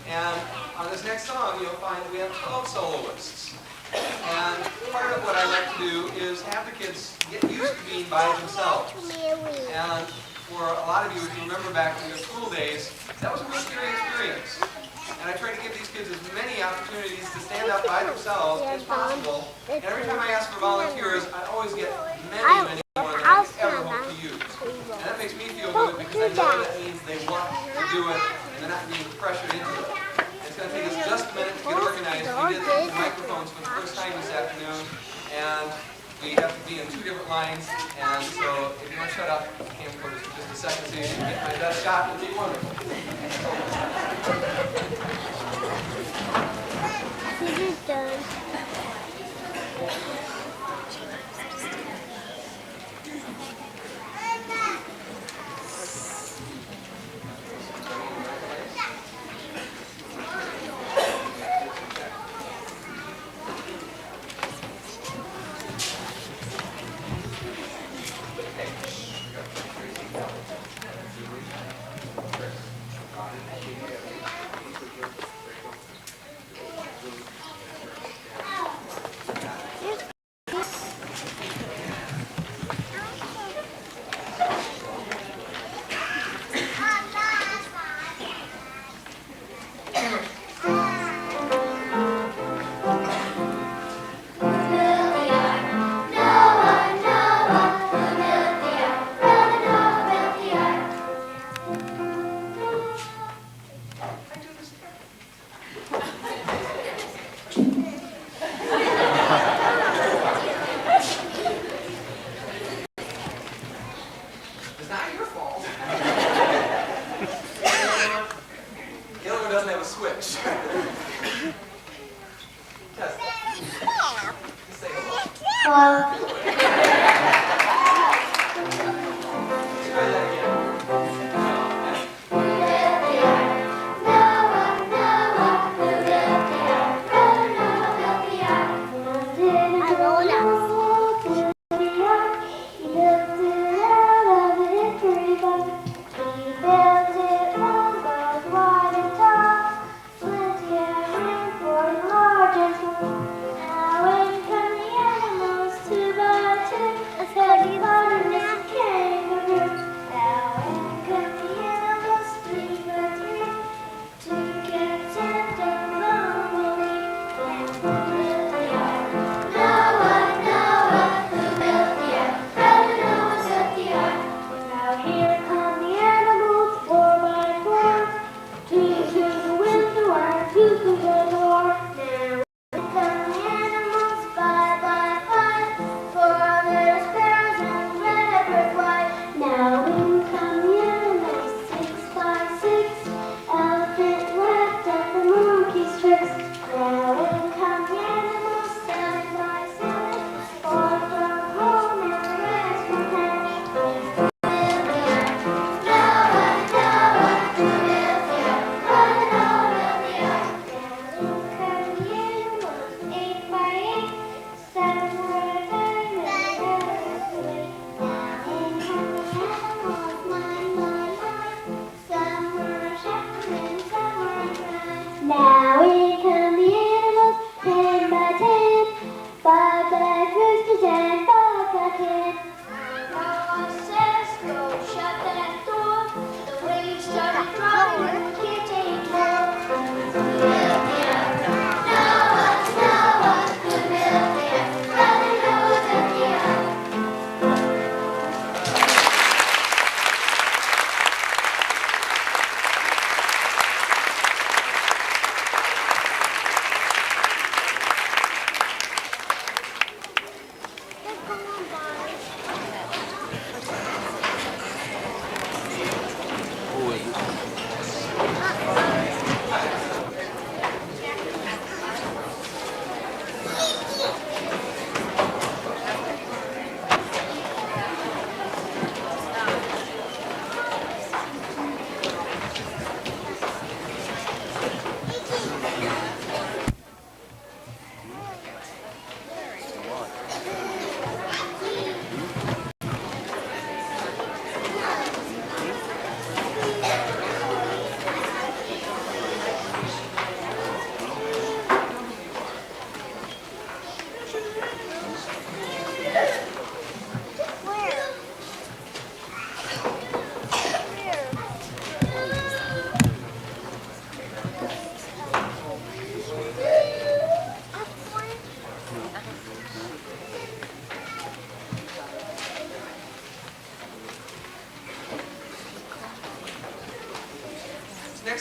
And on this next song, you'll find we have 12 soloists. And part of what I like to do is have the kids get used to being by themselves. And for a lot of you, if you remember back from your school days, that was a real scary experience. And I try to give these kids as many opportunities to stand up by themselves as possible. And every time I ask for volunteers, I always get many more than I could ever hope to use. And that makes me feel good because I know that means they want to do it and they're not being pressured into it. It's going to take us just a minute to get organized. We did the microphones for the first time this afternoon, and we have to be in 2 different lines. And so if you want to shut up, camcorders for just a second so you can get my best shot, it'd be wonderful. This is done.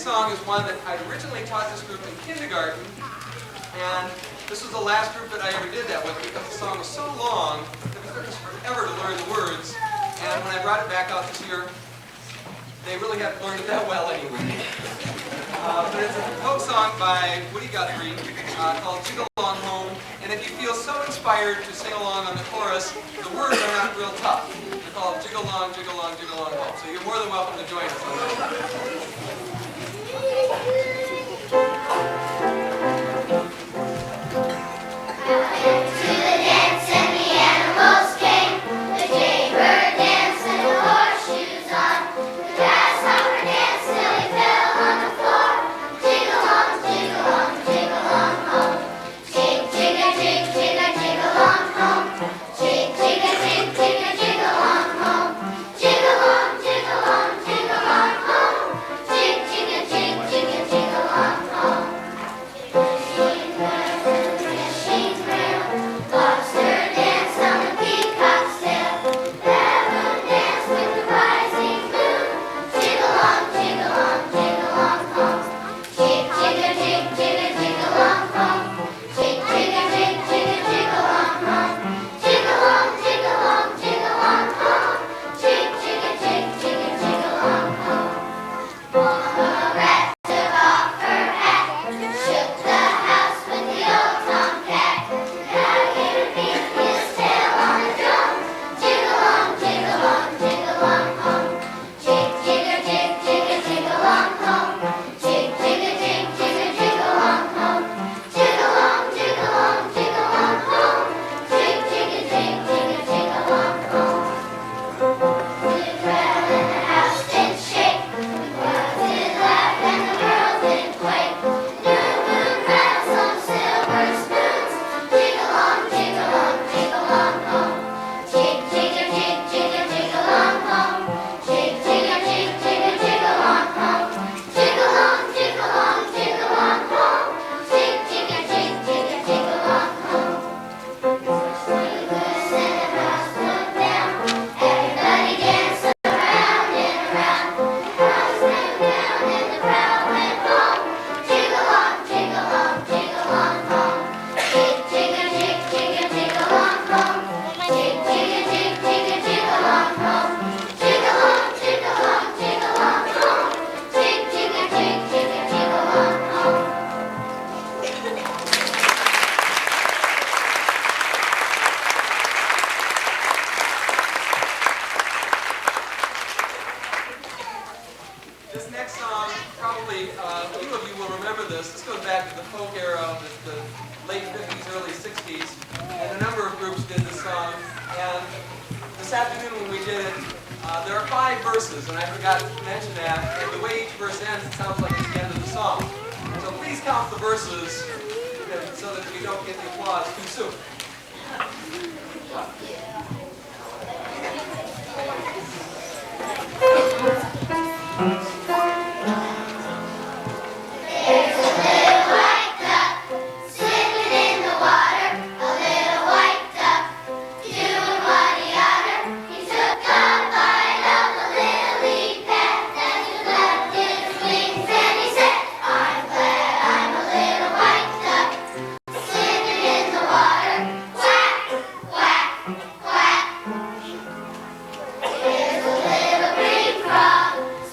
next song is one that I originally taught this group in kindergarten, and this was the last group that I ever did that with because the song was so long that it took us forever to learn the words. And when I brought it back out this year, they really haven't learned it that well anyway. But it's a folk song by Woody Guthrie called Jig Along Home. And if you feel so inspired to sing along on the chorus, the words are not real tough. They're called Jig Along, Jig Along, Jig Along Home. So you're more than welcome to join us on that.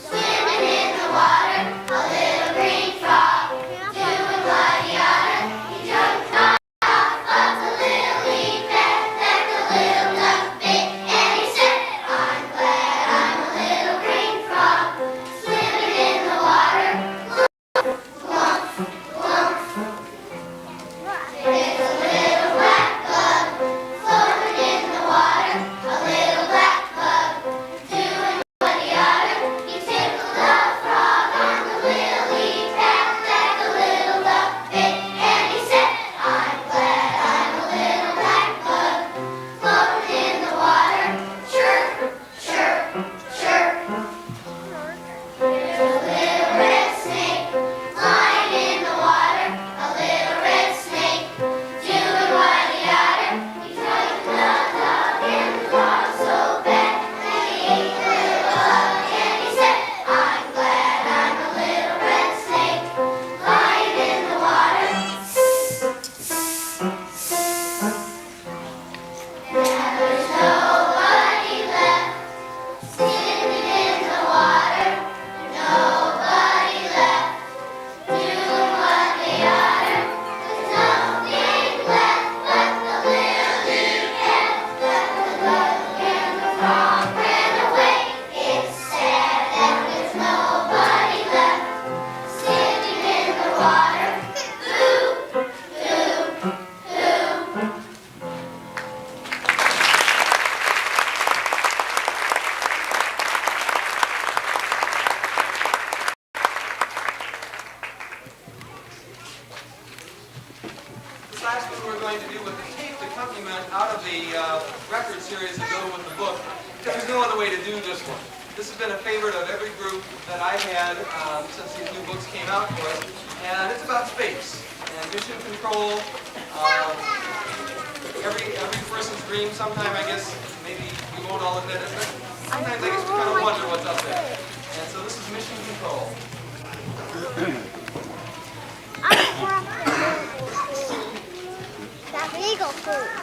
Swimming This last one we're going to do with the taped accompaniment out of the record series that go with the book, because there's no other way to do this one. This has been a favorite of every group that I've had since these new books came out for us, and it's about space and mission control. Every person's dream. Sometime I guess maybe we won't all admit it, but sometimes I guess we kind of wonder what's up there. And so this is mission control. That's legal food.